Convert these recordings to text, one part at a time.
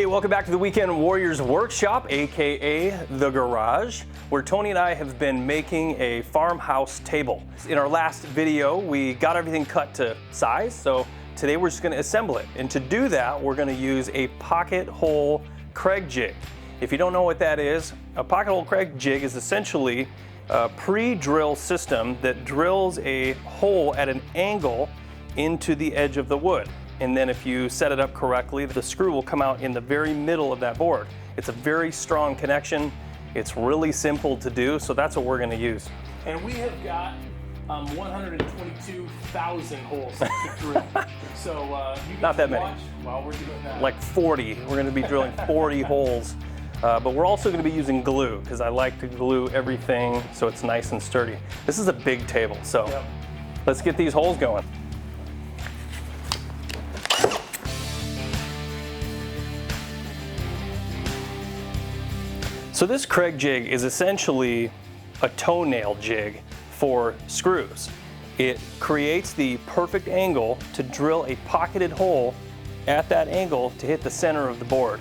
Hey, welcome back to the Weekend Warriors Workshop, aka The Garage, where Tony and I have been making a farmhouse table. In our last video, we got everything cut to size, so today we're just going to assemble it. And to do that, we're going to use a pocket hole Kreg Jig. If you don't know what that is, a pocket hole Kreg Jig is essentially a pre-drill system that drills a hole at an angle into the edge of the wood. And then if you set it up correctly, the screw will come out in the very middle of that board. It's a very strong connection. It's really simple to do, so that's what we're going to use. And we have got 122,000 holes to drill. So you can Not that many. watch while we're doing that. Like 40. We're going to be drilling 40 holes. But we're also going to be using glue because I like to glue everything so it's nice and sturdy. This is a big table, so let's get these holes going. So this Kreg Jig is essentially a toenail jig for screws. It creates the perfect angle to drill a pocketed hole at that angle to hit the center of the board.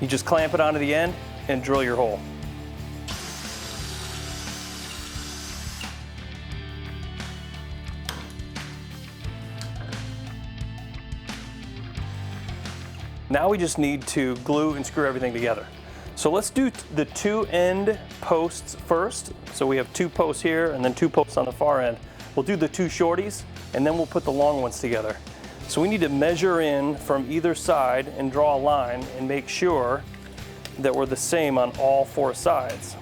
You just clamp it onto the end and drill your hole. Now we just need to glue and screw everything together. So let's do the two end posts first. So we have two posts here and then two posts on the far end. We'll do the two shorties and then we'll put the long ones together. So we need to measure in from either side and draw a line and make sure that we're the same on all four sides.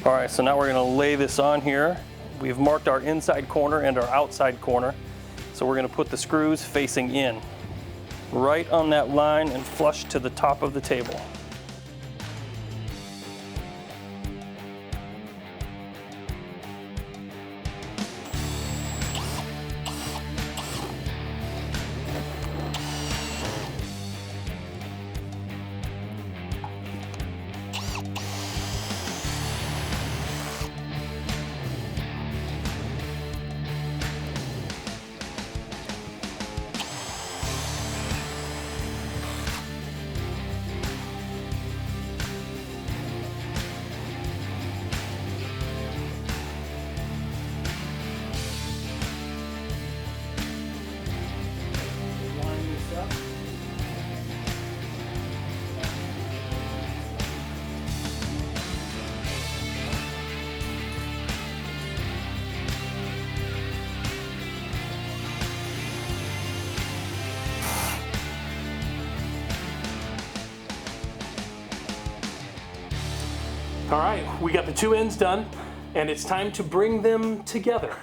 All right, so now we're gonna lay this on here. We've marked our inside corner and our outside corner. So we're gonna put the screws facing in, right on that line and flush to the top of the table. All right, we got the two ends done, and it's time to bring them together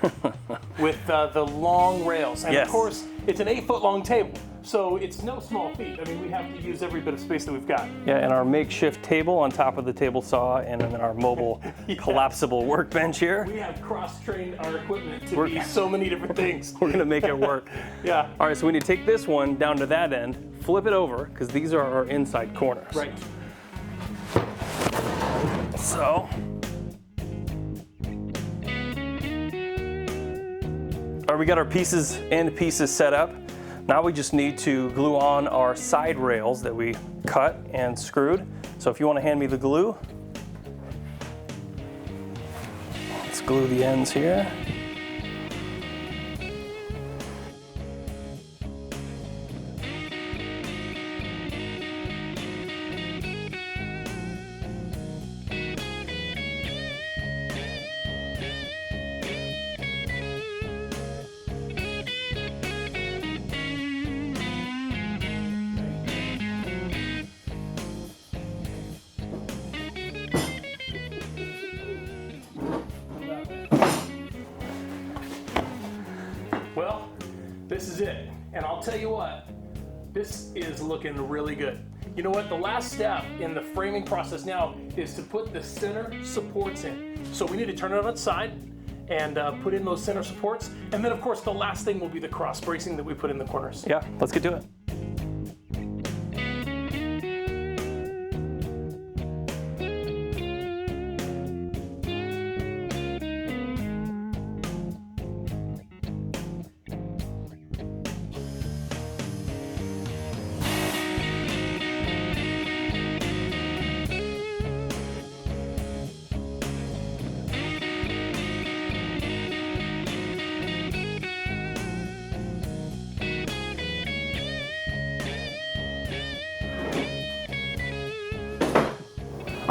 with the long rails. And yes. Of course, it's an 8-foot long table, so it's no small feat. I mean, we have to use every bit of space that we've got. Yeah, and our makeshift table on top of the table saw and then our mobile collapsible workbench here. We have cross-trained our equipment to be so many different things. We're gonna make it work. Yeah. All right, so we need to take this one down to that end, flip it over, because these are our inside corners. Right. So, all right, we got our end pieces set up. Now we just need to glue on our side rails that we cut and screwed. So if you want to hand me the glue, let's glue the ends here. Well, this is it. And I'll tell you what, this is looking really good. You know what? The last step in the framing process now is to put the center supports in. So we need to turn it on its side and put in those center supports. And then of course the last thing will be the cross bracing that we put in the corners. Yeah, let's get to it.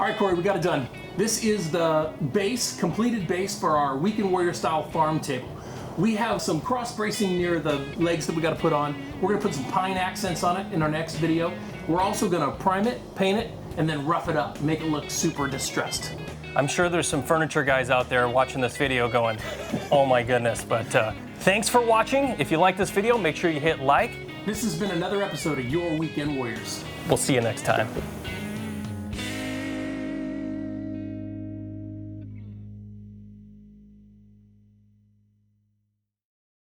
All right, Corey, we got it done. This is the base, completed base for our Weekend Warrior style farm table. We have some cross bracing near the legs that we got to put on. We're going to put some pine accents on it in our next video. We're also going to prime it, paint it, and then rough it up, make it look super distressed. I'm sure there's some furniture guys out there watching this video going, oh my goodness, but thanks for watching. If you like this video, make sure you hit like. This has been another episode of Your Weekend Warriors. We'll see you next time.